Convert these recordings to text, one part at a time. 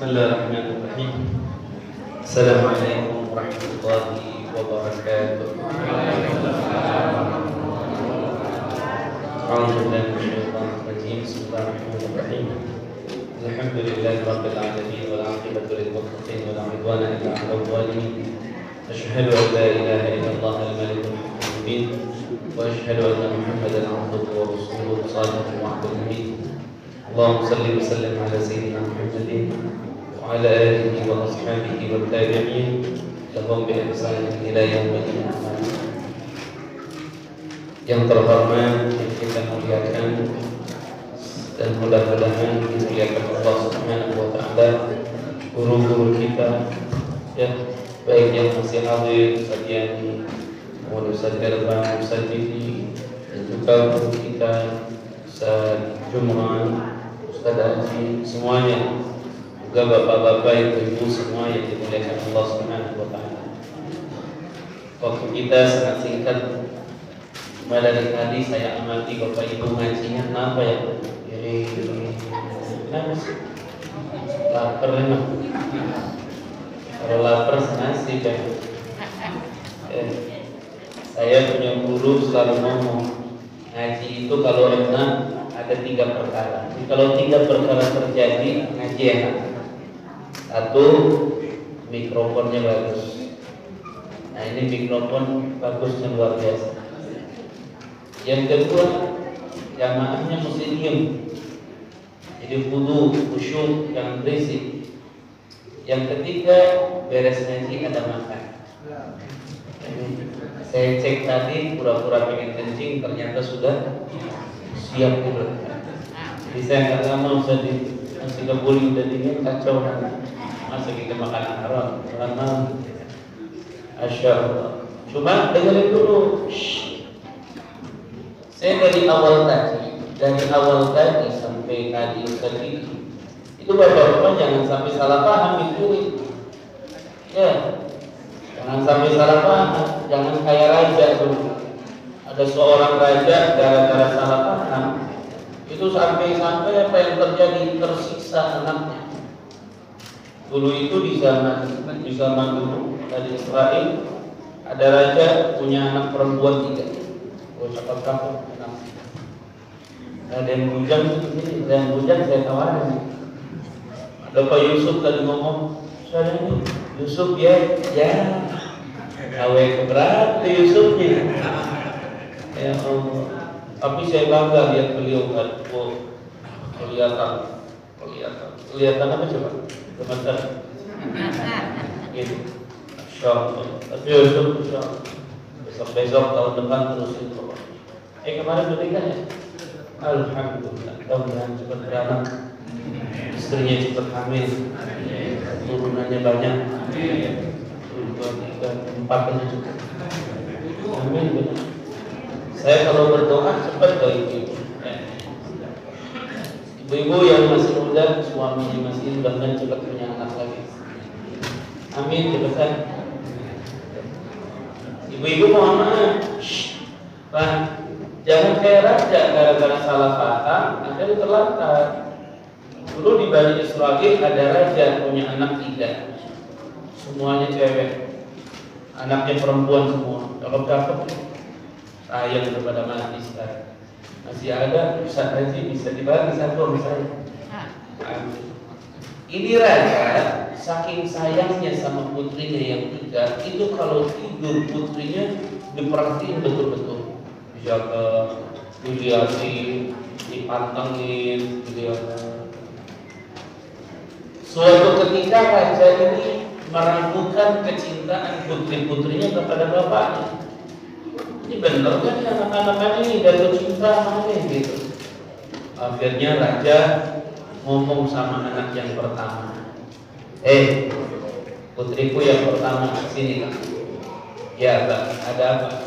Bismillahirrahmanirrahim. Assalamualaikum warahmatullahi wabarakatuh. A'udzubillahi minasyaitonir rajim. Bismillahirrahmanirrahim. Alhamdulillahirabbil alamin wal 'aqibatu lil muttaqin wa la 'udwana illa 'alal zalimin. Asyhadu an la ilaha illallah al-malikul mubin wa asyhadu anna Muhammadan 'abduhu wa rasuluhu shadiqul wa'dul amin. Allahumma shalli wa sallim ala sayyidina Muhammadin wa ala alihi wa ashabihi wa tabi'in lahum bi ihsan ila yaumil qiyamah. Yang terhormat, yang kita muliakan dan mudah-mudahan dimuliakan Allah Subhanahu wa taala, guru-guru kita ya, baik yang masih hadir, Ustaz Yani, Ustaz Erban, Ustaz Didi, dan juga guru kita Ustaz Jumran, Ustaz Haji, semuanya, juga bapak-bapak, ibu-ibu semua yang dimuliakan Allah Subhanahu wa taala. Waktu kita sangat singkat. Mulai dari tadi saya amati bapak ibu ngajinya kenapa ya? Jadi kenapa sih? Lapar emang. Kalau lapar senasib ya. Saya punya guru selalu ngomong, ngaji itu kalau enak ada 3 perkara. Jadi kalau 3 perkara terjadi, ngaji enak. 1, mikrofonnya bagus. Nah ini mikrofon bagusnya luar biasa. Yang kedua, jamaahnya mesti diem. Jadi khusyuk, jangan berisik. Yang ketiga, beres ngaji ada makan. Saya cek tadi, pura-pura pengen kencing, ternyata sudah siap dulu. Jadi saya nggak lama usah masih kebuli udah dingin, kacau nanti. Masa kita makan haram, lama. Masya Allah. Cuma dengerin dulu. Saya dari awal tadi sampai tadi itu bapak-bapak jangan sampai salah paham itu. Ya, jangan sampai salah paham. Jangan kayak raja dulu. Ada seorang raja gara-gara salah paham itu sampai apa yang terjadi, tersiksa anaknya. Dulu itu di zaman dulu dari Israel ada raja punya anak perempuan 3. Cakap-cakap enak. Ada yang bujang begini, ada yang bujang saya tawarin. Ada Pak Yusuf tadi ngomong, saya ini Yusuf ya, gawe keberat Yusufnya. Ya Allah. Tapi saya bangga lihat beliau kelihatan apa coba? Teman-teman. Gitu. Insyaallah. Tapi Yusuf insyaallah. Besok tahun depan terusin pokoknya. Kemarin menikah ya? Alhamdulillah. Mudah-mudahan cepat beranak, istrinya cepat hamil, turunannya banyak. 2, 3, 4 aja cukup. Amin. Benar. Saya kalau berdoa cepat ke ibu-ibu. Ibu-ibu yang masih muda, suaminya masih mudah-mudahan cepat punya anak lagi. Amin. Cepetan. Ibu-ibu mohon maaf, jangan kayak raja gara-gara salah paham akhirnya terlantar. Dulu di Bani Israel ada raja punya anak 3, semuanya cewek, anaknya perempuan semua. Kalau cakep, sayang kepada mati sekarang. Masih ada Ustaz Haji bisa dibagi 1 sama saya. Ini raja saking sayangnya sama putrinya yang 3, itu kalau tidur putrinya diperhatiin betul-betul, dijaga, dilihatin, dipantengin, dilihatin. Suatu ketika raja ini meragukan kecintaan putri-putrinya kepada bapaknya. Ini benar kan anak-anak ini jatuh cinta sama ini gitu. Akhirnya raja ngomong sama anak yang pertama, putriku yang pertama, sini kan? Ya, ada apa?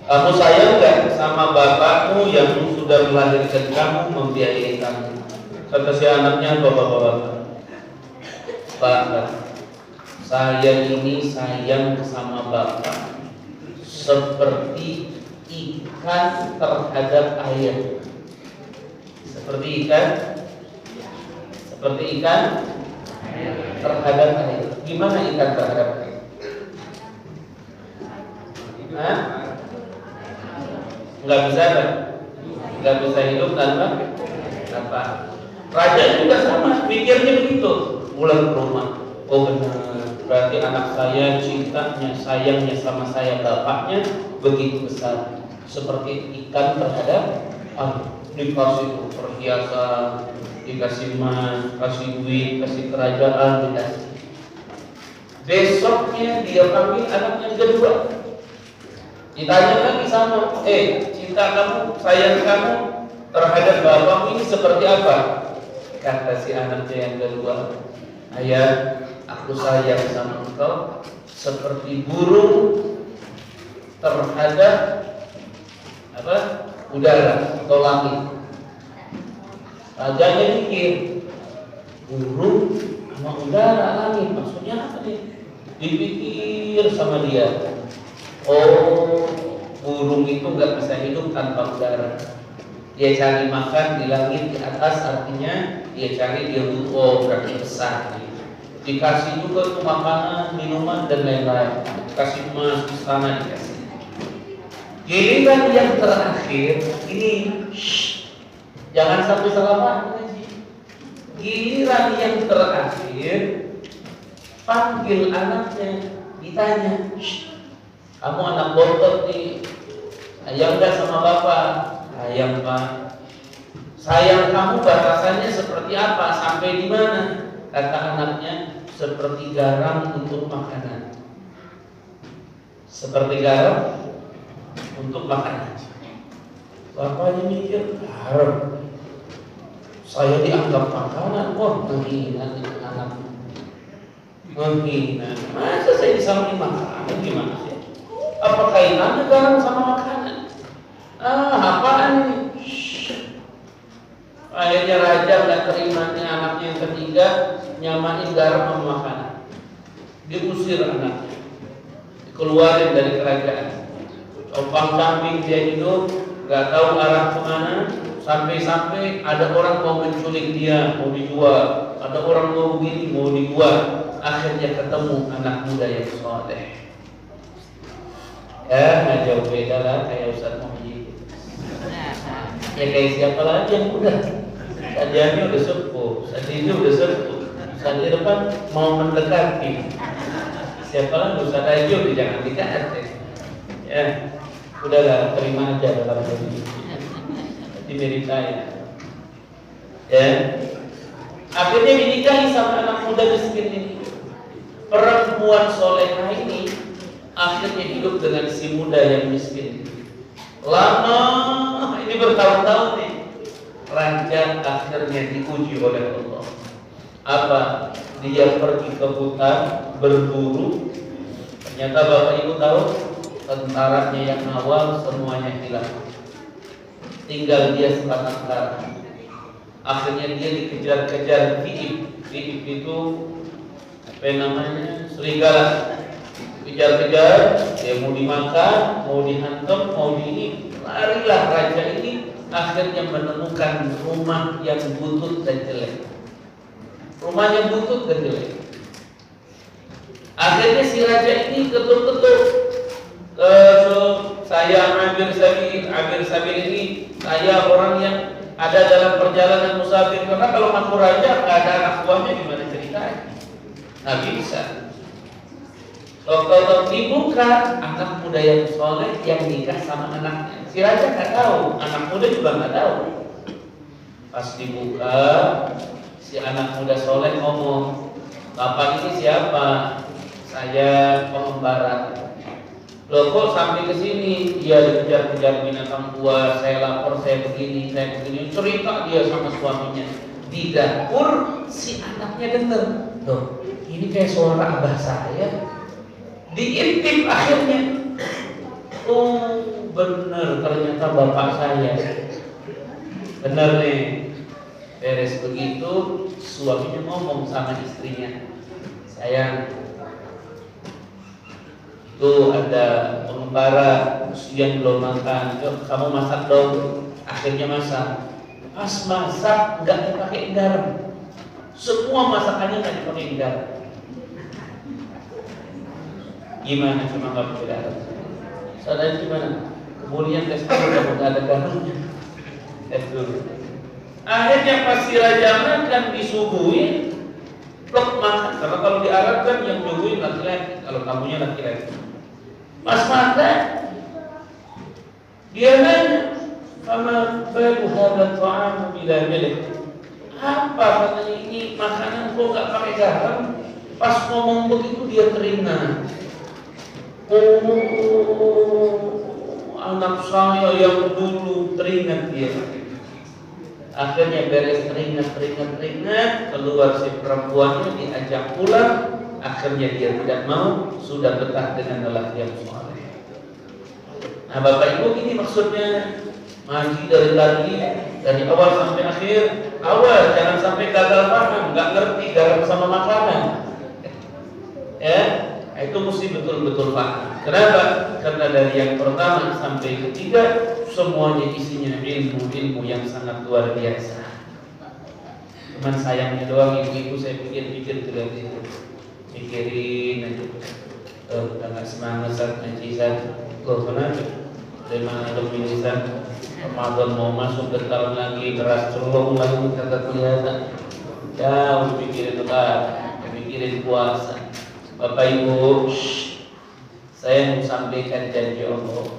Kamu sayang nggak sama bapakmu yang sudah melahirkan kamu, membiayai kamu? Kata si anaknya, bapak-bapak, Pak, saya ini sayang sama bapak seperti ikan terhadap air. Seperti ikan seperti ikan terhadap air. Gimana ikan terhadap air? Hah? Nggak bisa kan? Nggak bisa hidup tanpa apa? Raja juga sama, pikirnya begitu. Pulang ke rumah, oh benar, berarti anak saya cintanya, sayangnya sama saya bapaknya begitu besar, seperti ikan terhadap air. Dikasih perhiasan, dikasih emas, kasih duit, kasih kerajaan, dikasih. Besoknya dia panggil anaknya kedua. Ditanya lagi sama, cinta kamu, sayang kamu terhadap bapakmu ini seperti apa? Kata si anaknya yang kedua, ayah, aku sayang sama engkau seperti burung terhadap apa? Udara atau langit. Rajanya mikir, burung sama udara, langit, maksudnya apa nih? Dipikir sama dia. Oh, burung itu nggak bisa hidup tanpa udara. Dia cari makan di langit di atas, artinya dia cari, dia butuh, oh berarti besar. Dikasih juga tuh makanan, minuman dan lain-lain. Kasih emas, istana dikasih. Giliran yang terakhir ini, jangan sampai salah paham. Giliran yang terakhir, panggil anaknya, ditanya, kamu anak bontot nih, sayang gak sama bapak? Sayang pak. Sayang kamu batasannya seperti apa? Sampai di mana? Kata anaknya, seperti garam untuk makanan. Seperti garam untuk makanan. Bapaknya mikir, garam. Saya dianggap makanan, wah menghina anak. Menghina. Masa saya disamain makanan? Gimana sih? Apa kaitannya garam sama makanan? Apaan ini? Akhirnya raja nggak terimanya anaknya yang ketiga nyamain garam sama makanan. Diusir anaknya, dikeluarin dari kerajaan. Compang camping dia hidup, nggak tahu arah kemana. Sampai-sampai ada orang mau menculik dia, mau dijual. Ada orang mau begini, mau dijual. Akhirnya ketemu anak muda yang soleh. Ya, nggak jauh beda lah kayak Ustaz Muhyiddin. Ya kayak siapa lagi yang udah Sadianya udah sepuh, Sadinya udah sepuh, Sadi depan mau mendekati. Siapa lagi Ustaz aja udah jangan dikasih. Ya, udahlah terima aja dalam diri. Di mirip saya. Ya, akhirnya dinikahi sama anak muda miskin ini. Perempuan solehah ini akhirnya hidup dengan si muda yang miskin. Lama, ini bertahun-tahun nih. Raja akhirnya diuji oleh Allah. Apa? Dia pergi ke hutan berburu. Ternyata Bapak Ibu tahu, tentaranya yang awal semuanya hilang. Tinggal dia sebatang kara. Akhirnya dia dikejar-kejar Fi'ib. Fi'ib itu apa namanya? Serigala. Kejar-kejar, dia mau dimakan, mau dihantam, mau ini. Larilah raja ini, akhirnya menemukan rumah yang butut dan jelek. Rumahnya butut dan jelek. Akhirnya si raja ini ketuk-ketuk, saya Amir Sabil ini, saya orang yang ada dalam perjalanan musafir. Karena kalau ngaku raja nggak ada anak buahnya, gimana ceritanya? Nggak bisa. Kalau dibuka, anak muda yang soleh yang nikah sama anaknya. Si raja nggak tahu, anak muda juga nggak tahu. Pas dibuka, si anak muda soleh ngomong, bapak ini siapa? Saya pengembara. Loh kok sampai ke sini? Dia dikejar-kejar binatang buas, saya lapor, saya begini. Cerita dia sama suaminya. Di dapur, si anaknya denger, loh ini kayak suara abah saya. Diintip akhirnya, oh benar ternyata bapak saya. Benar nih. Beres begitu, suaminya ngomong sama istrinya, sayang, tuh ada pengembara usia belum makan, yuk kamu masak dong. Akhirnya masak. Pas masak nggak dipakai garam, Semua masakannya nggak dipakai garam. Gimana cuma nggak pakai garam? Saudara gimana? Kemudian tes dulu kalau nggak ada garamnya. Tes dulu. Akhirnya pas si raja makan disuguhin, plok makan. Karena kalau di Arab kan yang nyuguhin laki-laki, kalau tamunya laki-laki. Pas makan, dia nanya, "Fama balu hadha ta'am bila milih?" Apa katanya ini makanan kok nggak pakai garam? Pas ngomong begitu dia teringat. Oh, anak saya yang dulu teringat dia. Akhirnya beres teringat, keluar si perempuannya diajak pulang. Akhirnya dia tidak mau, sudah betah dengan lelaki yang soleh. Nah Bapak Ibu, ini maksudnya ngaji dari tadi, dari awal sampai akhir. Awal jangan sampai gagal paham, nggak ngerti garam sama makanan. Ya, itu mesti betul-betul paham. Kenapa? Karena dari yang pertama sampai ketiga semuanya isinya ilmu yang sangat luar biasa. Cuman sayangnya doang ibu-ibu saya pikir-pikir juga gitu. Pikirin aja. Udah nggak semangat saat ngaji saat. Loh kenapa? Dari mana lo milisan? Ramadan mau masuk bentar lagi, beras celung lagi kagak kelihatan. Jauh pikirin pikirin puasa. Bapak Ibu, saya mau sampaikan janji Allah.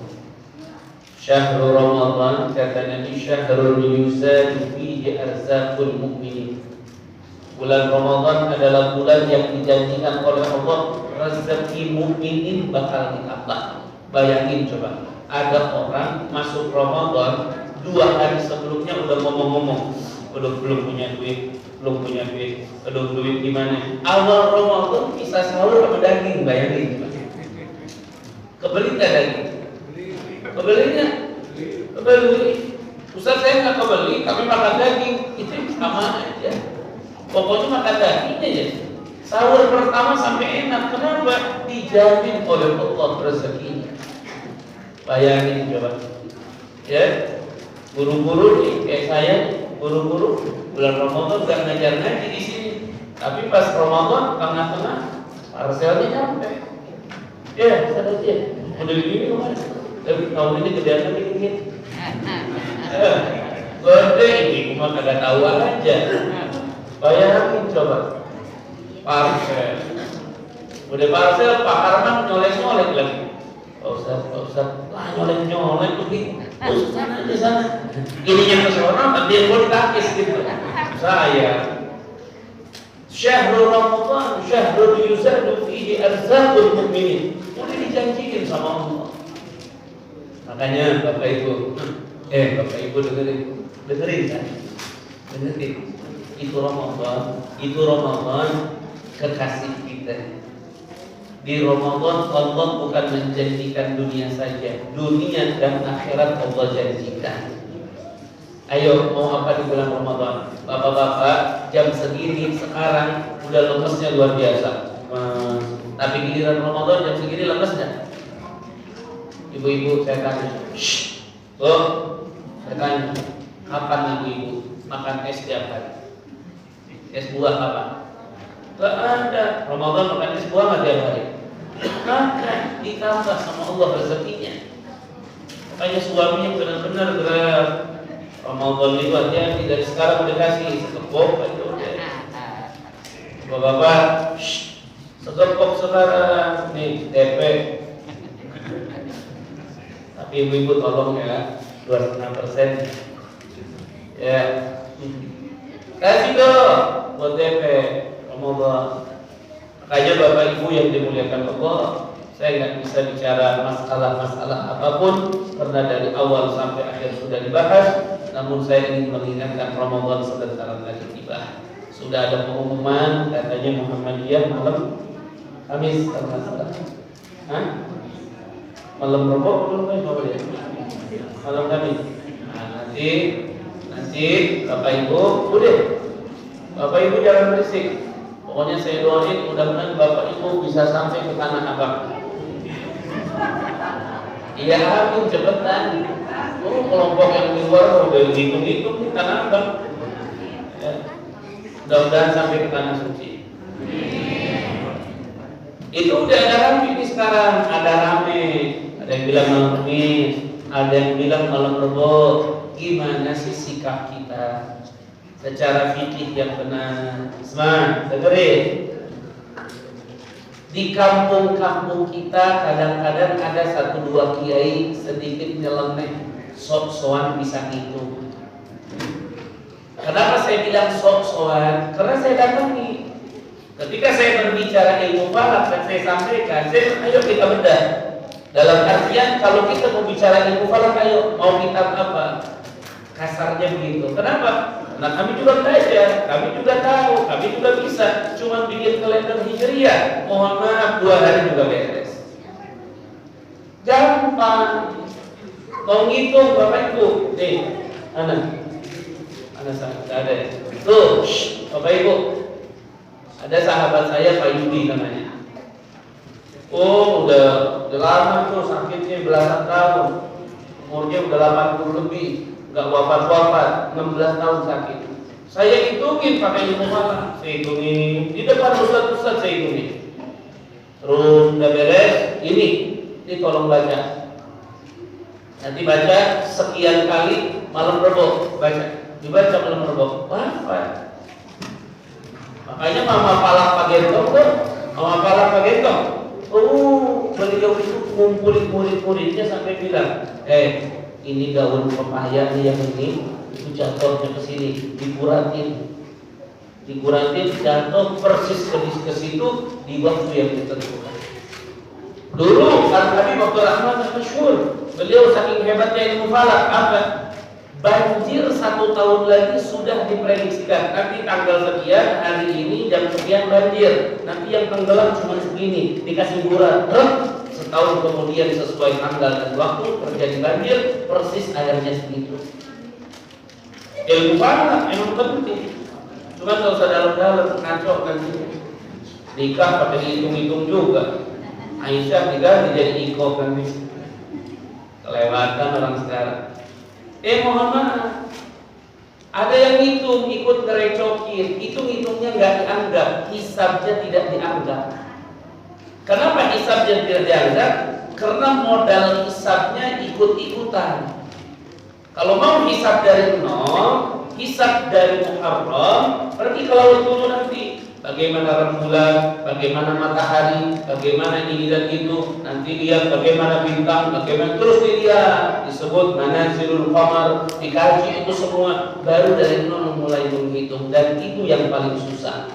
Syahrul Ramadan kata Nabi, syahrul yuzadu fihi arzaqul mu'minin. Bulan Ramadan adalah bulan yang dijanjikan oleh Allah rezeki mukminin bakal ditambah. Bayangin coba, ada orang masuk Ramadan 2 hari sebelumnya udah ngomong-ngomong, belum punya duit, aduh duit gimana? Awal Ramadan bisa sahur sama daging, bayangin coba. Kebeli nggak daging? Kebelinya? Kebeli. Ustaz saya nggak kebeli, tapi makan daging itu sama aja. Pokoknya makan daging aja. Sahur pertama sampai enak. Kenapa? Dijamin oleh Allah rezekinya. Bayangin coba. Ya, buru-buru nih kayak saya, buru-buru bulan Ramadan nggak ngajar ngaji di sini. Tapi pas Ramadan tengah-tengah parselnya nyampe. Ya, sadar dia. Udah gini kemarin. Tapi tahun ini gedean lagi dikit. Gede ini, cuma kagak tahu aja. Bayangin coba, parcel. Udah parcel, Pak Arman nyolek-nyolek lagi. Pak Ustaz, lah nyolek-nyolek lagi. Sana di sana. Ininya ke sana, tapi yang mau ditakis gitu. Saya. Syahrul Ramadan, syahrul yuzadu fihi arzaqul mu'minin. Udah dijanjiin sama Allah. Makanya Bapak Ibu, Bapak Ibu dengerin kan? Dengerin. Itu Ramadan kekasih kita. Di Ramadan Allah bukan menjanjikan dunia saja, dunia dan akhirat Allah janjikan. Ayo, mau apa di bulan Ramadan? Bapak-bapak, jam segini sekarang udah lemesnya luar biasa. Tapi giliran Ramadan jam segini lemes nggak? Ibu-ibu saya tanya, saya tanya, kapan ibu-ibu makan es tiap hari? Es buah kapan? Gak ada. Ramadan makan es buah nggak tiap hari? Makan, ditambah sama Allah rezekinya. Makanya suaminya benar-benar berat. Ramadan itu hati-hati dari sekarang udah kasih sekepok aja udah. Bapak-bapak, sekepok sekarang nih TP. Tapi ibu-ibu tolong ya, 2,5% ya. Kasih dong buat DP Ramadan. Makanya Bapak Ibu yang dimuliakan Allah, saya nggak bisa bicara masalah-masalah apapun karena dari awal sampai akhir sudah dibahas. Namun saya ingin mengingatkan Ramadan sebentar lagi tiba. Sudah ada pengumuman katanya Muhammadiyah malam Kamis kalau nggak salah. Malam Ramadan belum ya? Malam Kamis. Nah, nanti Bapak Ibu, udah Bapak Ibu jangan berisik. Pokoknya saya doain mudah-mudahan Bapak Ibu bisa sampai ke Tanah Abang. Iya, amin cepetan. Kelompok yang di luar udah hitung-hitung di Tanah Abang. Ya. Mudah-mudahan sampai ke tanah suci. Itu udah ada rame nih sekarang, ada rame. Ada yang bilang malam Kamis, ada yang bilang malam Rebo. Gimana sih sikap kita secara fikih yang benar? Semangat, dengerin. Di kampung-kampung kita kadang-kadang ada 1-2 kiai sedikit nyeleneh, sok-sokan bisa ngitung. Kenapa saya bilang sok-sokan? Karena saya datangi. Ketika saya berbicara ilmu falak dan saya sampaikan, ayo kita bedah. Dalam artian kalau kita mau bicara ilmu falak, ayo mau kitab apa? Kasarnya begitu. Kenapa? Nah kami juga belajar, kami juga tahu, kami juga bisa. Cuma bikin kalender hijriah, mohon maaf 2 hari juga beres. Gampang. Mau ngitung Bapak Ibu, nih, anak sangat ada ya. Tuh, Bapak Ibu, ada sahabat saya Pak Yudi namanya. Oh, udah lama tuh sakitnya belasan tahun, umurnya udah 80 lebih. Gak wafat-wafat, 16 tahun sakit. Saya hitungin pakai ilmu falak, saya hitungin di depan ustaz-ustaz, saya hitungin. Terus udah beres, ini tolong baca. Nanti baca sekian kali malam Rebo, baca. Dibaca malam Rebo, wafat. Makanya Mama Palak Pak Gentong tuh, Mama Palak Pak Gentong. Oh, beliau itu ngumpulin murid-muridnya sampai bilang, ini daun pepaya nih yang ini, itu jatuhnya ke sini, diguratin, jatuh persis ke situ di waktu yang ditentukan. Dulu Al-Habib Abdul Rahman masyhur, beliau saking hebatnya ilmu falak, apa? Banjir 1 tahun lagi sudah diprediksikan. Nanti tanggal sekian, hari ini jam sekian banjir. Nanti yang tenggelam cuma segini, dikasih buran. Setahun kemudian sesuai tanggal dan waktu terjadi banjir, persis airnya segitu. Ilmu falak emang penting. Cuma kalau usah dalam-dalam ngaco nanti. Nikah pakai hitung-hitung juga. Aisyah diganti jadi iko kan bisa. Kelewatan orang sekarang. Mohon maaf. Ada yang hitung ikut ngerecokin, hitung-hitungnya nggak dianggap, hisabnya tidak dianggap. Kenapa hisabnya tidak dianggap? Karena modal hisabnya ikut-ikutan. Kalau mau hisab dari nol, hisab dari Muharram, pergi ke laut dulu nanti. Bagaimana rembulan, bagaimana matahari, bagaimana ini dan itu. Nanti lihat bagaimana bintang, bagaimana terus dilihat. Disebut manazilul qamar, dikaji itu semua. Baru dari nol mulai menghitung, dan itu yang paling susah.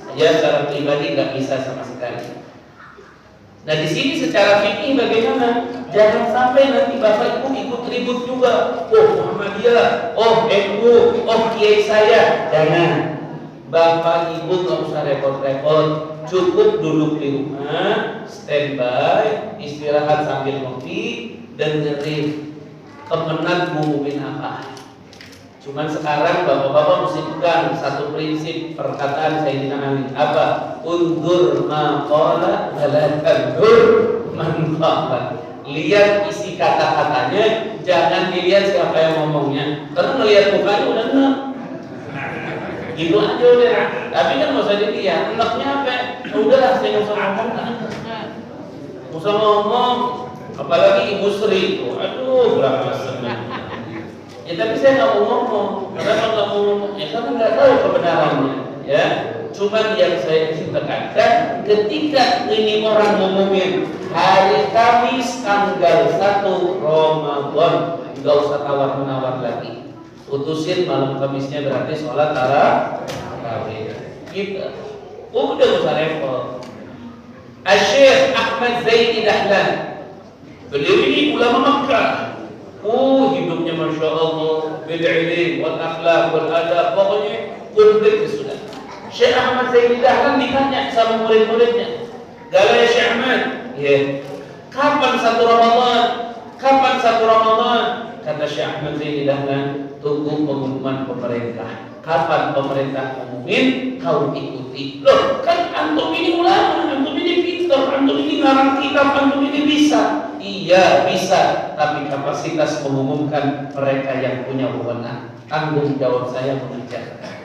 Saya secara pribadi nggak bisa sama sekali. Nah di sini secara fikih bagaimana? Jangan sampai nanti Bapak Ibu ikut ribut juga. Oh Muhammadiyah, oh NU, oh kiai saya. Jangan. Bapak Ibu nggak usah repot-repot, cukup duduk di rumah, standby, istirahat sambil ngopi, dengerin kemenang ngumumin apa. Cuman sekarang bapak-bapak mesti pegang satu prinsip perkataan Sayyidina Ali, apa? Undur maqala wala tandur man qala. Lihat isi kata-katanya, jangan dilihat siapa yang ngomongnya. Karena melihat mukanya udah enak. Gitu aja udah. Tapi kan nggak usah dilihat, enaknya apa? Udahlah, saya nggak usah ngomong. Nggak usah ngomong, apalagi Ibu Sri itu. Aduh, berapa senang. Ya tapi saya nggak mau ngomong. Kenapa nggak mau ngomong? Ya karena nggak tahu kebenarannya. Ya, cuman yang saya tekankan, ketika ini orang ngomongin hari Kamis tanggal 1 Ramadan, nggak usah tawar-menawar lagi. Putusin malam Kamisnya berarti sholat tarawih. Kita udah usah repot. Syekh Ahmad Zaini Dahlan, beliau ini ulama Makkah. Hidupnya masya Allah, bil ilm wal akhlak wal adab, pokoknya komplit sudah. Syekh Ahmad Zaini Dahlan ditanya sama murid-muridnya, "Gala ya Syekh Ahmad, ya, kapan 1 Ramadan? Kapan 1 Ramadan?" Kata Syekh Ahmad Zaini Dahlan, "Tunggu pengumuman pemerintah. Kapan pemerintah umumin, kau ikuti." Loh, kan antum ini ulama, antum ini pintar, antum ini ngarang kitab, antum ini bisa. Iya, bisa, tapi kapasitas mengumumkan mereka yang punya wewenang. Tanggung jawab saya mengajarkan.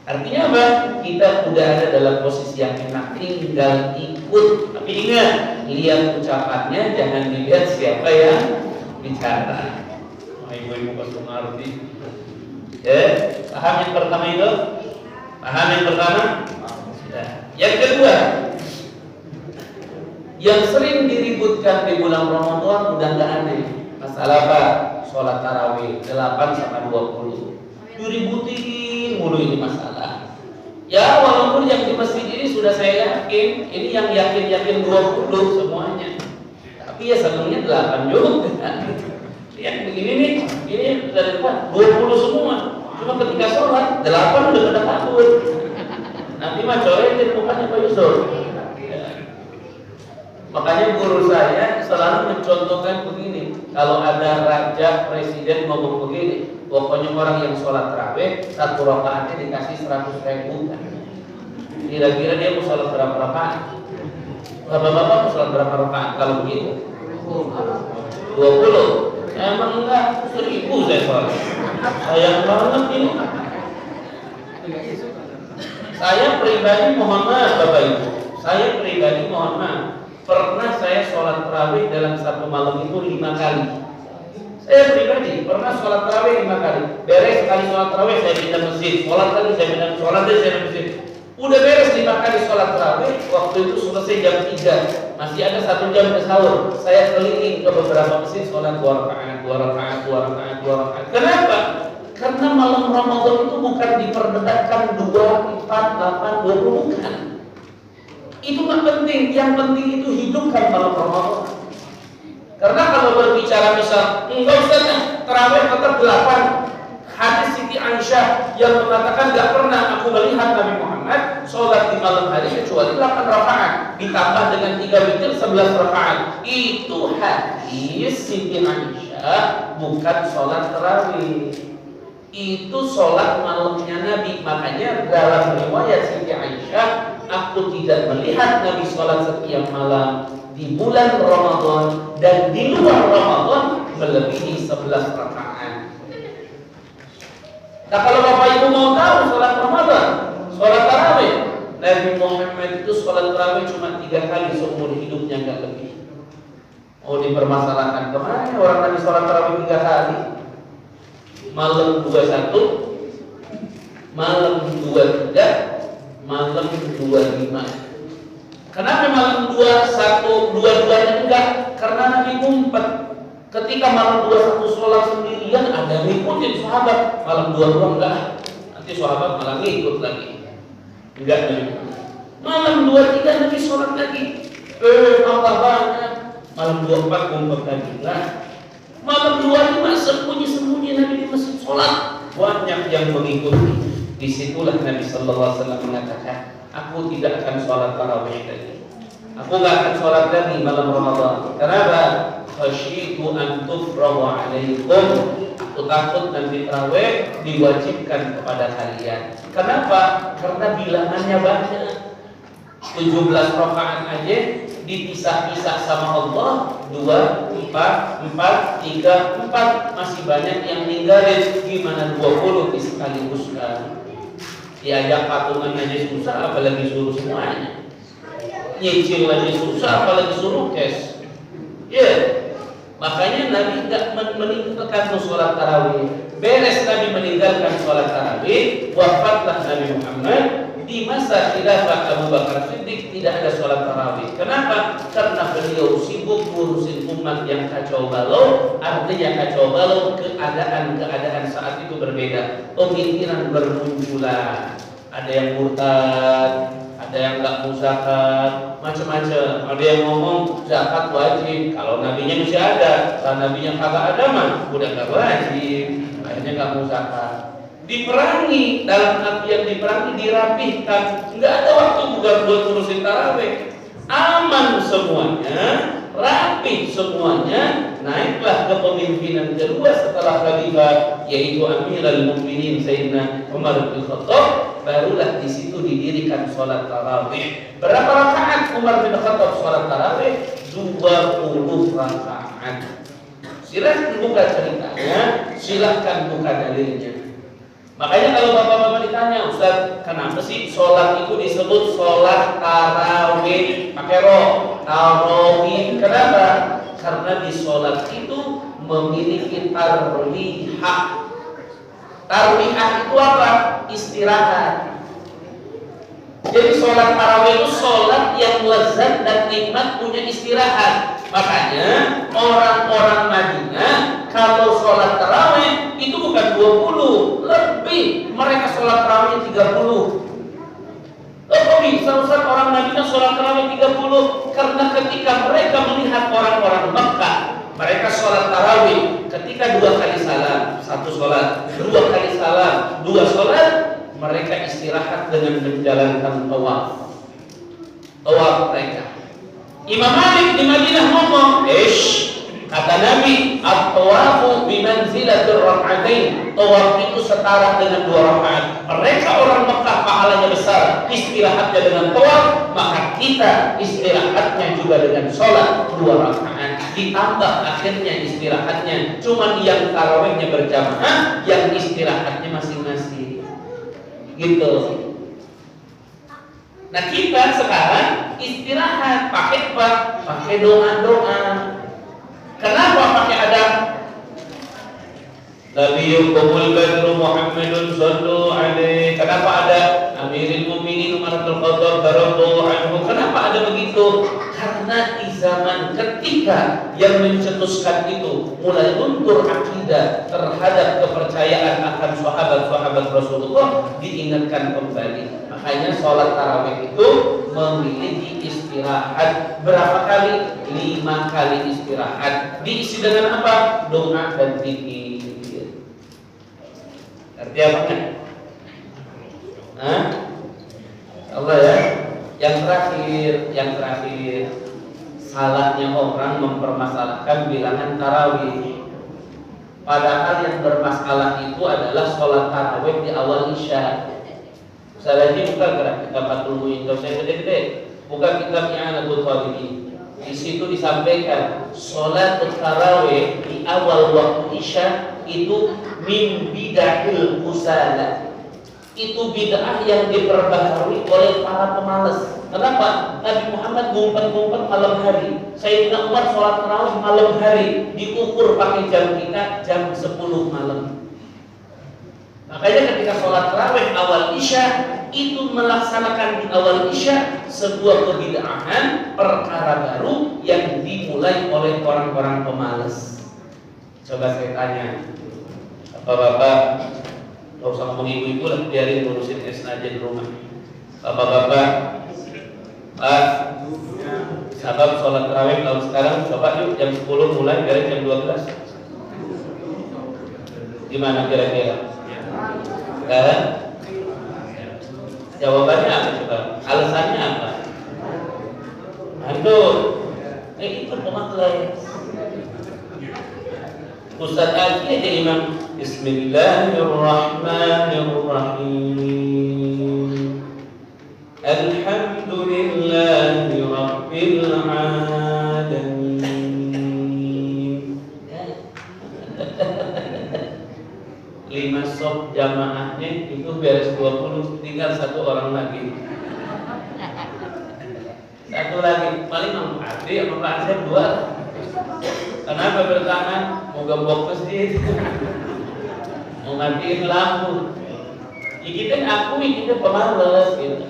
Artinya apa? Kita udah ada dalam posisi yang enak, tinggal ikut. Tapi ingat, lihat ucapannya, jangan dilihat siapa yang bicara. Ibu-ibu pasti ngerti. Ya, paham yang pertama itu? Paham yang pertama? Ya. Yang kedua, yang sering diributkan di bulan Ramadan udah nggak aneh. Masalah apa? Sholat tarawih 8 sama 20. Diributin mulu ini masalah. Ya walaupun yang di masjid ini sudah saya yakin, ini yang yakin 20 semuanya. Tapi ya senangnya 8 juga. Yang begini nih, ini dari depan 20 semua. Cuma ketika sholat 8 udah pada kabur. Nanti mah coretin mukanya Pak Yusuf. Makanya guru saya selalu mencontohkan begini. Kalau ada raja, presiden ngomong begini, pokoknya orang yang sholat tarawih 1 rakaatnya dikasih 100.000. Kira-kira dia mau sholat berapa rakaat? Bapak-bapak mau sholat berapa rakaat kalau begitu? 20. Emang enggak 1.000 saya sholat. Sayang banget ini. Saya pribadi mohon maaf Bapak Ibu. Saya pribadi mohon maaf. Pernah saya sholat tarawih dalam satu malam itu 5 kali. Saya pribadi pernah sholat tarawih 5 kali. Beres sekali sholat tarawih saya pindah masjid. Sholat lagi saya pindah sholat lagi saya pindah masjid. Udah beres 5 kali sholat tarawih. Waktu itu selesai jam 3. Masih ada 1 jam ke sahur. Saya keliling ke beberapa masjid sholat 2 rakaat. Kenapa? Karena malam Ramadan itu bukan diperdebatkan 2, 4, 8, 20 bukan. Itu nggak penting, yang penting itu hidupkan malam Ramadan. Karena kalau berbicara misal, enggak usah tarawih tetap 8. Hadis Siti Aisyah yang mengatakan nggak pernah aku melihat Nabi Muhammad sholat di malam hari kecuali 8 rakaat ditambah dengan 3 witir 11 rakaat. Itu hadis Siti Aisyah, bukan sholat tarawih. Itu sholat malamnya Nabi. Makanya dalam riwayat Siti Aisyah, aku tidak melihat Nabi sholat setiap malam di bulan Ramadan dan di luar Ramadan melebihi 11 rakaat. Nah kalau Bapak Ibu mau tahu sholat Ramadan, sholat tarawih, Nabi Muhammad itu sholat tarawih cuma 3 kali seumur hidupnya, nggak lebih. Mau dipermasalahkan kemana orang Nabi sholat tarawih 3 kali? Malam 21, malam 23, malam 25. Kenapa malam 21, 22-nya enggak? Karena Nabi ngumpet. Ketika malam 21 sholat sendirian, ada ngikutin sahabat. Malam 22 enggak, nanti sahabat malah ngikut lagi. Enggak Nabi. Malam 23 Nabi sholat lagi. Allah banyak. Malam 24 ngumpet lagi. Enggak. Malam 25 sembunyi-sembunyi Nabi di masjid sholat. Banyak yang mengikuti. Disitulah Nabi Sallallahu Alaihi Wasallam mengatakan, aku tidak akan sholat tarawih lagi. Aku nggak akan sholat lagi malam Ramadan. Kenapa? Khasyitu an tufradu alaikum. Aku takut nanti tarawih diwajibkan kepada kalian. Kenapa? Karena bilangannya banyak. 17 rakaat aja dipisah-pisah sama Allah 2, 4, 3, 4 masih banyak yang ninggalin. Gimana 20 disekaligus-kan? Diajak patungan aja susah, apalagi suruh semuanya. Nyicil aja susah, apalagi suruh cash. Ya, makanya Nabi tidak meninggalkan sholat tarawih. Beres Nabi meninggalkan sholat tarawih, wafatlah Nabi Muhammad. Di masa khilafah Abu Bakar Siddiq tidak ada sholat tarawih. Kenapa? Karena beliau sibuk ngurusin umat yang kacau balau. Artinya kacau balau, keadaan saat itu berbeda. Pemikiran bermunculan. Ada yang murtad, ada yang nggak mau zakat, macam-macam. Ada yang ngomong zakat wajib. Kalau nabinya masih ada, kalau nabinya kagak ada mah udah nggak wajib. Akhirnya nggak mau zakat. Diperangi, dalam artian diperangi, dirapihkan. Nggak ada waktu bukan buat ngurusin tarawih. Aman semuanya, rapih semuanya. Naiklah kepemimpinan kedua setelah khalifah, yaitu Amirul Mukminin Sayyidina Umar bin Khattab. Barulah di situ didirikan sholat tarawih. Berapa rakaat Umar bin Khattab sholat tarawih? 20 rakaat. Silahkan buka ceritanya, silahkan buka dalilnya. Makanya kalau bapak-bapak ditanya, Ustaz, kenapa sih sholat itu disebut sholat tarawih? Pakai roh, tarawih. Kenapa? Karena di sholat itu memiliki tarwihah. Tarwihah itu apa? Istirahat. Jadi sholat tarawih itu sholat yang lezat dan nikmat, punya istirahat. Makanya orang-orang Madinah kalau sholat tarawih itu bukan 20, lebih. Mereka sholat tarawih 30. Kok bisa Ustaz orang Madinah sholat tarawih 30? Karena ketika mereka melihat orang-orang Mekah, mereka sholat tarawih ketika 2 kali salam, 1 sholat, 2 kali salam, 2 sholat, mereka istirahat dengan menjalankan tawaf. Tawaf mereka. Imam Malik di Madinah ngomong, kata Nabi, at-tawafu bimanzilatir rak'atain. Tawaf itu setara dengan 2 rakaat. Mereka orang Mekah pahalanya besar, istirahatnya dengan tawaf, maka kita istirahatnya juga dengan sholat 2 rakaat. Ditambah akhirnya istirahatnya, cuman yang tarawihnya berjamaah, yang istirahatnya masing-masing. Gitu. Nah kita sekarang istirahat pakai apa? Pakai doa-doa. Kenapa pakai ada Nabiyukumul Badru Muhammadun sallu alaihi? Kenapa ada Amirul Mukminin Umar bin Khattab radhiyallahu anhu? Kenapa ada begitu? Karena di zaman ketika yang mencetuskan itu mulai luntur akidah terhadap kepercayaan akan sahabat-sahabat Rasulullah, diingatkan kembali. Makanya sholat tarawih itu memiliki istirahat berapa kali? 5 kali istirahat. Diisi dengan apa? Doa dan zikir. Artinya apa kan? Allah ya. Yang terakhir, salahnya orang mempermasalahkan bilangan tarawih. Padahal yang bermasalah itu adalah sholat tarawih di awal isya. Saya lagi buka gerak kitab Fathul Mu'in, kalau saya gede-gede buka kitab I'anatul Talibin. Di situ disampaikan sholat tarawih di awal waktu isya itu min bid'ahil kusala. Itu bid'ah yang diperbaharui oleh para pemalas. Kenapa? Nabi Muhammad ngumpet-ngumpet malam hari. Sayyidina Umar sholat tarawih malam hari, diukur pakai jam kita jam 10 malam. Makanya ketika sholat tarawih awal isya itu melaksanakan di awal isya sebuah kebid'ahan, perkara baru yang dimulai oleh orang-orang pemalas. Coba saya tanya, bapak-bapak, gak usah ngomong ibu-ibu lah, biarin ngurusin Esna aja di rumah. Bapak-bapak, sabab sholat tarawih tahun sekarang, coba yuk jam 10 mulai, biarin jam 12. Gimana kira-kira? Jawabannya apa coba? Alasannya apa? Itu pemaklai. Ustaz Aki aja imam. Bismillahirrahmanirrahim. Alhamdulillahi rabbil alamin. Lima sob jamaahnya itu beres 20, tinggal 1 orang lagi. 1 lagi, paling Mang Adi sama Pak Asep 2. Kenapa bertahan? Mau gembok masjid, mau matiin lampu. Ya kita akui kita pemalas gitu.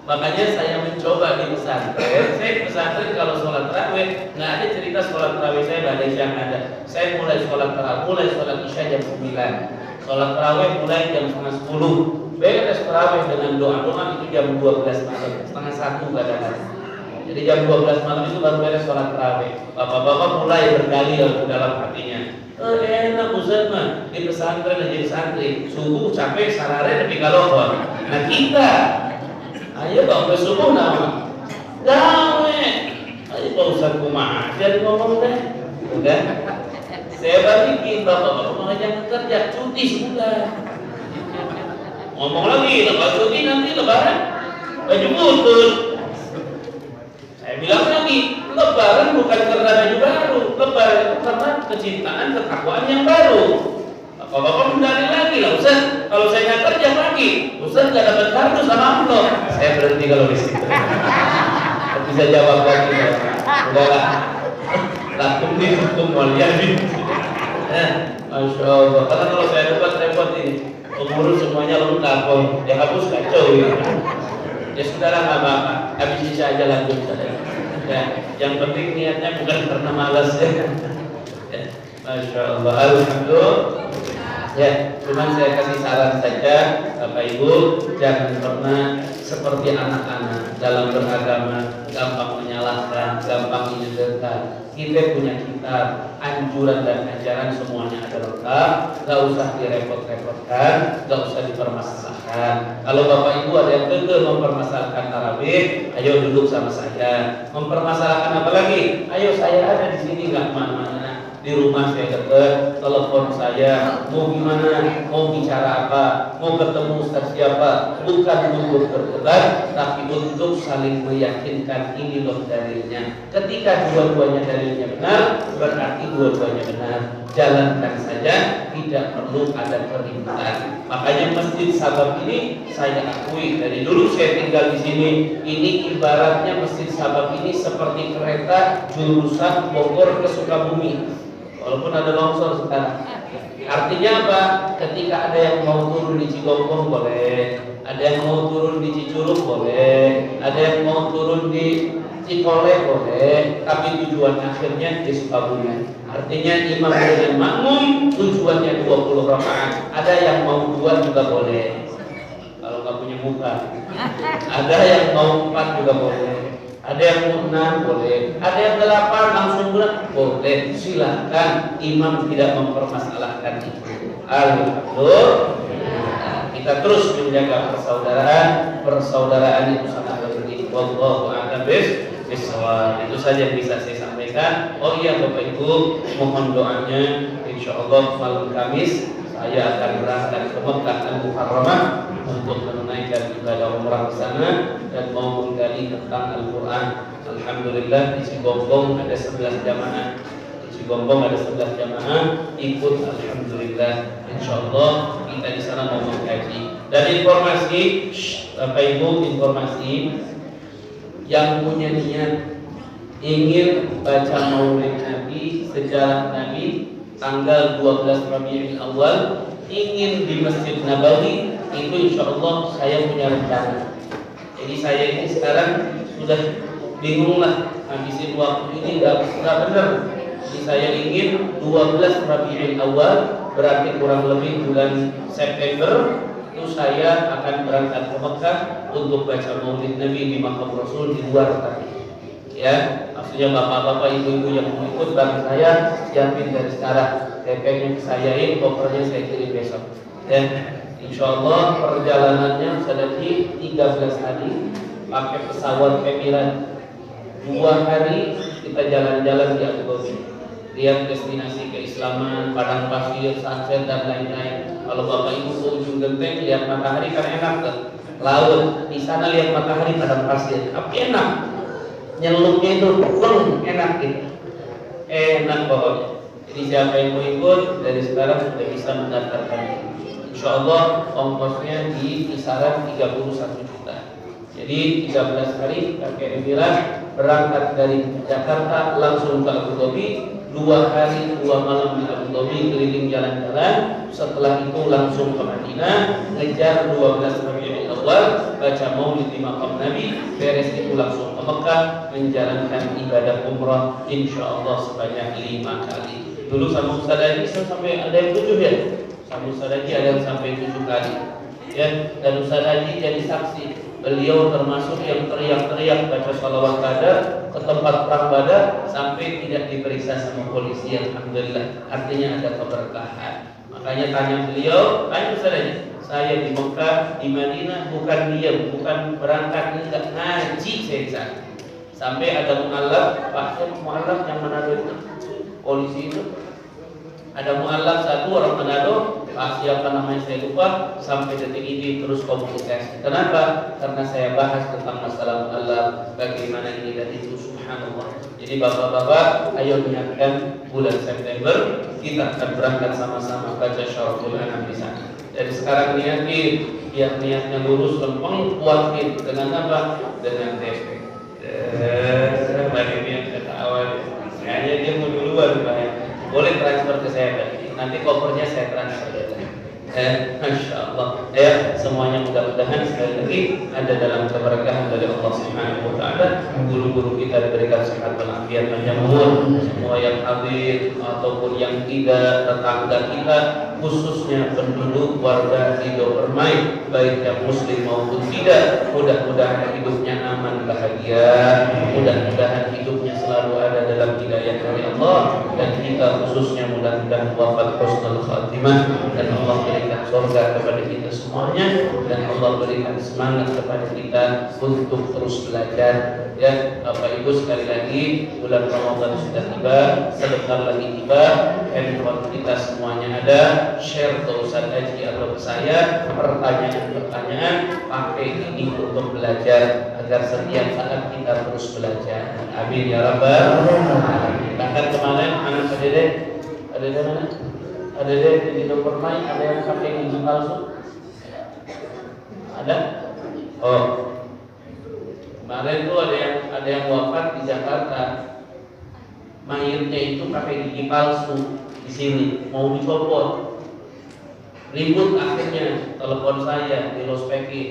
Makanya saya mencoba di pesantren. Saya pesantren kalau sholat tarawih nggak ada cerita sholat tarawih saya pada siang ada. Saya mulai sholat tarawih, mulai sholat isya jam 9. Sholat tarawih mulai jam 9:30. Beres tarawih dengan doa-doa itu jam 12 malam, 12:30 kadang-kadang. Jadi jam 12 malam itu baru beres sholat tarawih. Bapak-bapak mulai berdalil dalam hatinya. Enak Ustaz mah di pesantren jadi santri. Subuh capek sarare tapi kalau nah kita ayo bapak subuh nama gawe. Ayo Pak Ustaz kumaha jadi ngomong deh. Udah. Saya balikin bapak-bapak mau jangan kerja, cuti sudah. Ngomong lagi, lepas cuti nanti lebaran baju butut. Saya bilang lagi, lebaran bukan karena baju baru, lebaran itu karena kecintaan, ketakwaan yang baru. Bapak-bapak mendali lagi lah Ustaz. Kalau saya nggak kerja pagi, Ustaz nggak dapat kartu sama amplop. Saya berhenti kalau di situ. Bisa jawab lagi ya. Udahlah. Lakum di hukum waliyamin. Masya Allah. Karena kalau saya dapat repot ini, pengurus semuanya lengkap, ya hapus kacau ya. Ya sudahlah nggak apa-apa, habis saja lanjut saja. Ya, yang penting niatnya bukan karena malas ya. Masya Allah, alhamdulillah. Ya, cuma saya kasih saran saja, Bapak Ibu, jangan pernah seperti anak-anak dalam beragama, gampang menyalahkan, gampang menyudutkan. Kita punya kitab, anjuran dan ajaran semuanya ada lengkap, gak usah direpot-repotkan, gak usah dipermasalahkan. Kalau Bapak Ibu ada yang kekeh mempermasalahkan tarawih, ayo duduk sama saya. Mempermasalahkan apa lagi? Ayo saya ada di sini, gak kemana-mana. Di rumah saya dekat, telepon saya, mau gimana, mau bicara apa, mau ketemu Ustaz siapa, bukan untuk berdebat, tapi untuk saling meyakinkan ini loh dalilnya. Ketika dua-duanya dalilnya benar, berarti dua-duanya benar. Jalankan saja, tidak perlu ada keributan. Makanya Masjid Sabab ini saya akui dari dulu saya tinggal di sini, ini ibaratnya Masjid Sabab ini seperti kereta jurusan Bogor ke Sukabumi. Walaupun ada longsor sekarang. Artinya apa? Ketika ada yang mau turun di Cigombong boleh, ada yang mau turun di Cicurug boleh, ada yang mau turun di Cikole boleh, tapi tujuan akhirnya di Sukabumi. Artinya imam dengan makmum tujuannya 20 rakaat. Ada yang mau 2 juga boleh. Kalau nggak punya muka. Ada yang mau 4 juga boleh. Ada yang mau 6 boleh, ada yang 8 langsung berat boleh, silahkan. Imam tidak mempermasalahkan itu. Alhamdulillah. Kita terus menjaga persaudaraan. Persaudaraan itu sangat penting. Wallahu a'lam bishawab. Itu saja yang bisa saya sampaikan. Oh iya Bapak Ibu, mohon doanya. Insyaallah malam Kamis saya akan berangkat ke Mekah Al-Mukarramah untuk menunaikan ibadah umrah di sana dan mau menggali tentang Al-Quran. Alhamdulillah di Cigombong ada 11 jamaah. Di Cigombong ada 11 jamaah ikut. Alhamdulillah. Insyaallah kita di sana mau mengkaji. Dan informasi, Bapak Ibu, informasi yang punya niat ingin baca Maulid Nabi, sejarah Nabi tanggal 12 Rabiul Awal, ingin di Masjid Nabawi, itu insya Allah saya punya rencana. Jadi saya ini sekarang sudah bingung lah, habisin waktu ini nggak benar. Jadi saya ingin 12 Rabiul Awal, berarti kurang lebih bulan September, itu saya akan berangkat ke Mekah untuk baca Maulid Nabi di makam Rasul di luar tadi. Ya, maksudnya bapak-bapak, ibu-ibu yang mau ikut bareng saya, siapin dari sekarang. TP-nya sayain, kopernya saya kirim besok. Dan insya Allah perjalanannya sudah di 13 hari, pakai pesawat Emirat. 2 hari kita jalan-jalan di Abu Dhabi, lihat destinasi keislaman, padang pasir, sunset dan lain-lain. Kalau bapak ibu ke ujung genteng lihat matahari kan enak tuh. Laut di sana lihat matahari, padang pasir, tapi enak. Nyelupnya itu enak gitu, enak pokoknya. Jadi siapa yang mau ikut dari sekarang sudah bisa mendaftarkan. Insya Allah ongkosnya di kisaran 31 juta. Jadi 13 hari pakai Emirat, berangkat dari Jakarta langsung ke Abu Dhabi, 2 hari 2 malam di Abu Dhabi, keliling jalan-jalan. Setelah itu langsung ke Madinah, ngejar 12 Rabiul Awal, baca Maulid di makam Nabi, beres itu langsung ke Mekah menjalankan ibadah umrah insyaallah sebanyak 5 kali. Dulu sama Ustaz Haji sampai ada yang 7 ya. Sama Ustaz Haji ada yang sampai 7 kali. Ya, dan Ustaz Haji jadi saksi. Beliau termasuk yang teriak-teriak baca sholawat Badar ke tempat perang Badar sampai tidak diperiksa sama polisi. Alhamdulillah, artinya ada keberkahan. Makanya tanya beliau, ayo Ustaz Haji, saya di Mekah, di Madinah bukan diam, bukan berangkat, enggak, ngaji saya di sana. Sampai ada mu'alaf, Pak, mu'alaf yang Manado itu, polisi itu, ada mu'alaf satu orang Manado, Pak siapa namanya saya lupa, sampai detik ini terus komunikasi. Kenapa? Karena saya bahas tentang masalah mu'alaf, bagaimana ini dan itu, subhanallah. Jadi bapak-bapak, ayo niatkan bulan September kita akan berangkat sama-sama baca Syarahul Anam di sana. Dari sekarang niatin, biar niatnya lurus, lempeng, kuatin dengan apa? Dengan DP. Bagi niat kata awal, kayaknya dia mau duluan Pak ya. Boleh transfer ke saya Pak. Nanti kopernya saya transfer. Masya Allah. Ya, semuanya mudah-mudahan sekali lagi ada dalam keberkahan dari Allah Subhanahu Wa Taala. Guru-guru kita diberikan sehat walafiat panjang umur. Semua yang hadir ataupun yang tidak, tetangga kita, khususnya penduduk warga Ridho Permai, baik yang muslim maupun tidak, mudah-mudahan hidupnya aman bahagia, mudah-mudahan hidupnya selalu ada dalam hidayah dari Allah, dan kita khususnya mudah-mudahan wafat husnul khatimah, dan Allah berikan surga kepada kita semuanya, dan Allah berikan semangat kepada kita untuk terus belajar. Ya, Bapak Ibu sekali lagi, bulan Ramadan sudah tiba, sebentar lagi tiba, handphone kita semuanya ada, share ke Ustaz Haji atau ke saya pertanyaan-pertanyaan, pakai ini untuk belajar agar setiap saat kita terus belajar. Amin ya rabbal alamin. Bahkan kemarin anak Dede mana? Ada di nomor main, ada yang pakai gigi palsu? Ada? Oh, kemarin tuh ada yang wafat di Jakarta. Mayatnya itu pakai gigi palsu di sini, mau dicopot. Ribut akhirnya, telepon saya di Lospeki.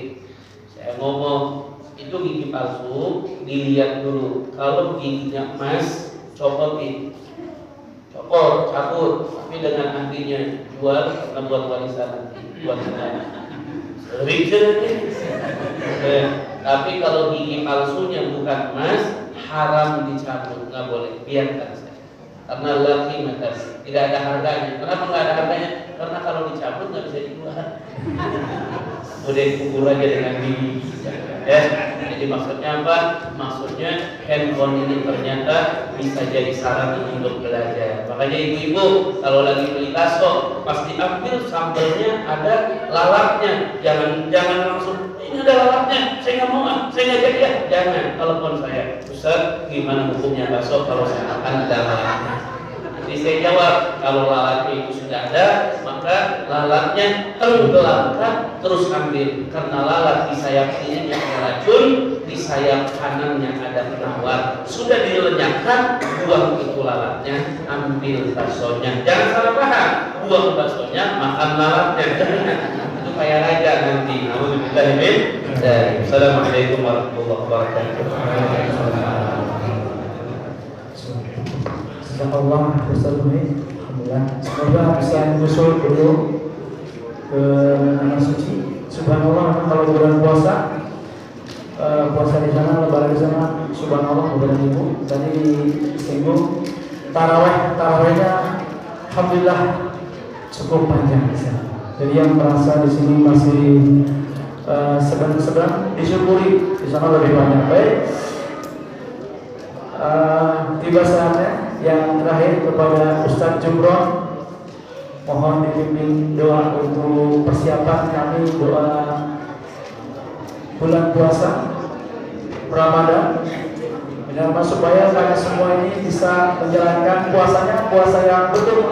Saya ngomong, itu gigi palsu, dilihat dulu. Kalau giginya emas, copotin. Copot, cabut, tapi dengan ahlinya jual karena buat warisan nanti, buat kita. Tapi kalau gigi palsunya bukan emas, haram dicabut, nggak boleh, biarkan saja. Karena laki mata tidak ada harganya. Kenapa nggak ada harganya? Karena kalau dicabut nggak bisa dijual. Udah dikubur aja dengan gigi. Ya, jadi maksudnya apa? Maksudnya handphone ini ternyata bisa jadi sarana untuk belajar. Makanya ibu-ibu kalau lagi beli bakso, pas diambil sambelnya ada lalapnya. Jangan langsung ini ada lalapnya, saya nggak mau, saya nggak jadi ya. Jangan, telepon saya, Ustaz, gimana hukumnya bakso kalau saya makan ada lalapnya? Nanti saya jawab, kalau lalapnya itu sudah ada, maka lalatnya tenggelamkan, terus ambil. Karena lalat di sayap kirinya ada racun, di sayap kanannya ada penawar. Sudah dilenyapkan, buang itu lalatnya, ambil baksonya. Jangan salah paham, buang baksonya, makan lalatnya. Itu kayak raja nanti. Assalamualaikum warahmatullahi wabarakatuh. Allah Ustaz Budi, alhamdulillah. Semoga bisa menyusul dulu ke tanah suci. Subhanallah, kalau bulan puasa, puasa di sana, lebaran di sana, subhanallah, bulan ibu. Tadi disinggung tarawehnya, alhamdulillah cukup panjang di sana. Jadi yang merasa di sini masih sedang disyukuri, di sana lebih banyak. Baik, tiba saatnya. Yang terakhir kepada Ustadz Jumron, mohon dibimbing doa untuk persiapan kami, doa bulan puasa Ramadan, dan supaya kami semua ini bisa menjalankan puasanya, puasa yang betul,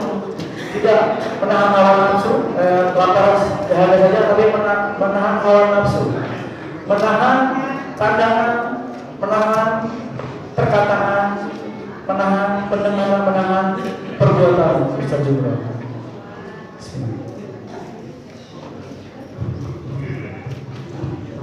tidak menahan hawa nafsu, lapar dahaga saja, tapi menahan hawa nafsu, menahan pandangan, menahan perkataan, menahan pendengaran, menahan perbuatan. Ustaz juga.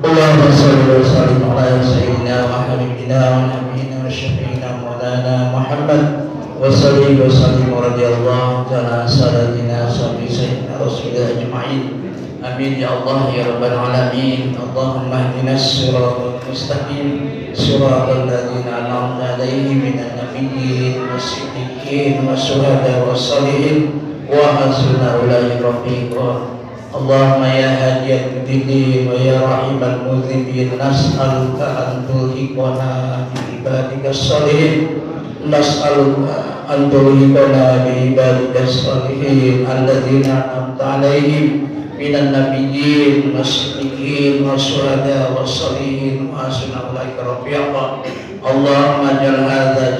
Allahumma shalli wa sallim ala sayyidina wa habibina wa nabiyina wa syafi'ina maulana Muhammad wa salli wa sallim radhiyallahu ta'ala sadatina sabi sayyidina rasulillah ajma'in. Amin ya Allah ya rabbal alamin. Allahumma ihdinas siratal mustaqim, siratal ladzina an'amta 'alaihim minan nabiyyin was-siddiqin wasyuhada was-shalihin wa hasuna ulaika rafiqa. Allahumma ya hadiyal mudillin wa ya rahimal mudhibin, nas'aluka an tulhiqana bi ibadikas shalihin, nas'aluka an tulhiqana bi ibadikas shalihin alladzina an'amta 'alaihim minan nabiyyin was-siddiqin wasyuhada was-shalihin wa hasuna ulaika rafiqa. Allahumma ja'al hadza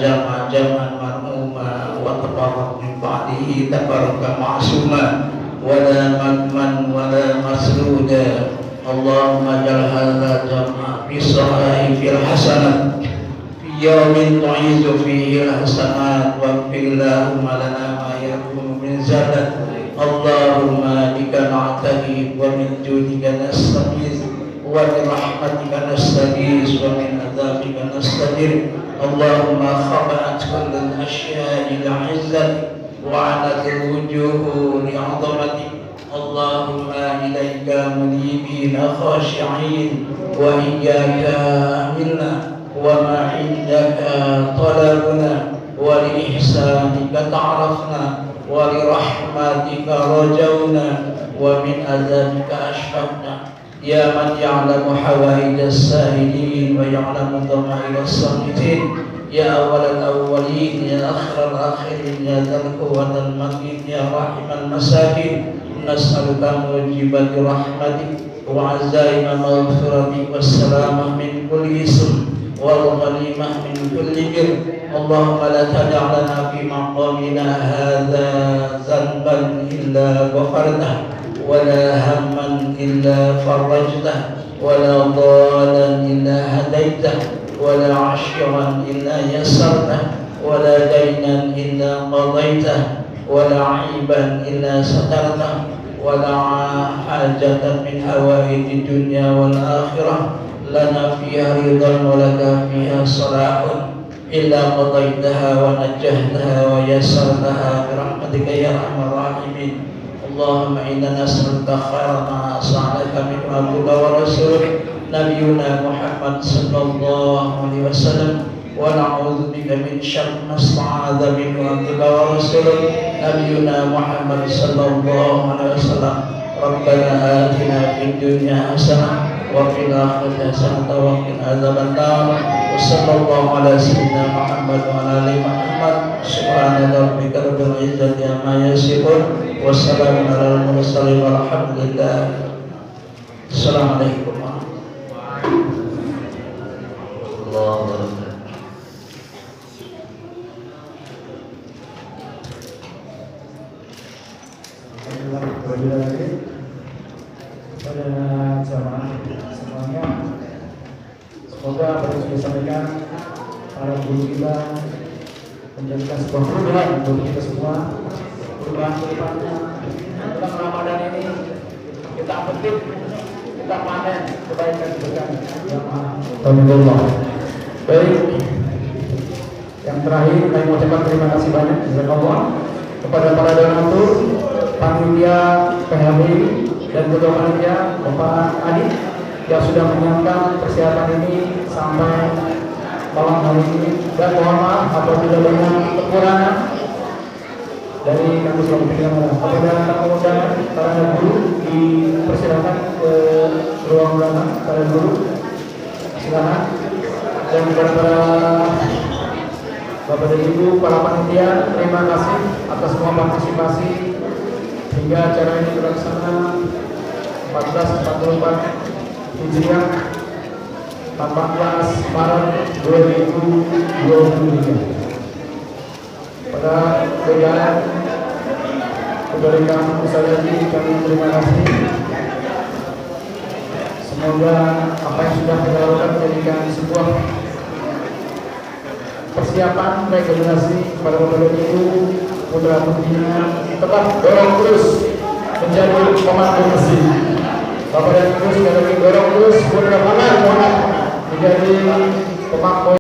jam'an marhuma wa tafarraq min ba'dihi tafarruqan ma'suma ولا مغما ولا مسرودا اللهم اجعل هذا جمع بصحائف الحسنات في يوم تعيذ فيه الحسنات واغفر اللهم لنا ما يكون من زلل اللهم بك نعتدي ومن جودك نستغيث وبرحمتك نستغيث ومن عذابك نستجير اللهم خضعت كل الاشياء لعزتك وعنت الوجوه لعظمتك اللهم إليك منيبين خاشعين وإياك آمنا وما عندك طلبنا ولإحسانك تعرفنا ولرحمتك رجونا ومن عذابك أشفقنا يا من يعلم حوائج السائلين ويعلم ضمائر الصامتين يا أول الأولين يا آخر الآخرين يا ذا القوة المتين يا راحم المساكين نسألك موجبات رحمتك وعزائم مغفرتك والسلامة من كل إثم والغنيمة من كل بر اللهم لا تدع لنا في مقامنا هذا ذنبا إلا غفرته ولا هما إلا فرجته ولا ضالا إلا هديته ولا عشرا إلا يسرته ولا دينا إلا قضيته ولا عيبا إلا سترته ولا حاجة من حوائج الدنيا والآخرة لنا فيها رضا ولك فيها صلاح إلا قضيتها ونجهتها ويسرتها برحمتك يا أرحم الراحمين اللهم إنا نسألك خير ما سألك من عبدك ورسولك نبينا محمد صلى الله عليه وسلم ونعوذ بك من شر ما استعاذ منه عبدك ورسولك نبينا محمد صلى الله عليه وسلم ربنا آتنا في الدنيا حسنة وفي الآخرة حسنة وقنا عذاب النار وصلى الله على سيدنا محمد وعلى آل محمد سبحان ربك رب العزة عما يصفون والسلام على المرسلين والحمد لله السلام عليكم kepada jamaah semuanya, semoga apa yang sudah disampaikan para guru kita menjadikan sebuah perubahan untuk kita semua, perubahan kedepannya. Dalam Ramadan ini kita petik, kita panen kebaikan jamaah. Alhamdulillah. Baik, yang terakhir kami mengucapkan terima kasih banyak kepada para donatur, panitia PHB dan ketua panitia Bapak Adi yang sudah menyiapkan persiapan ini sampai malam hari ini, dan mohon maaf apabila banyak kekurangan dari kami selalu pikiran. Kepada tamu undangan para guru dipersilakan ke ruang undangan para guru, silakan. Dan kepada para Bapak dan Ibu, para panitia, terima kasih atas semua partisipasi hingga acara ini terlaksana 1444 Hijriah 14 Maret 2023. Pada jajaran kebaikan usaha ini kami terima kasih. Semoga apa yang sudah kita lakukan menjadikan sebuah persiapan regenerasi kepada Bapak dan Ibu putra putrinya, tetap dorong terus menjadi pemandu mesin. Bapak dan Ibu sekali lagi dorong terus putra putrinya menjadi pemandu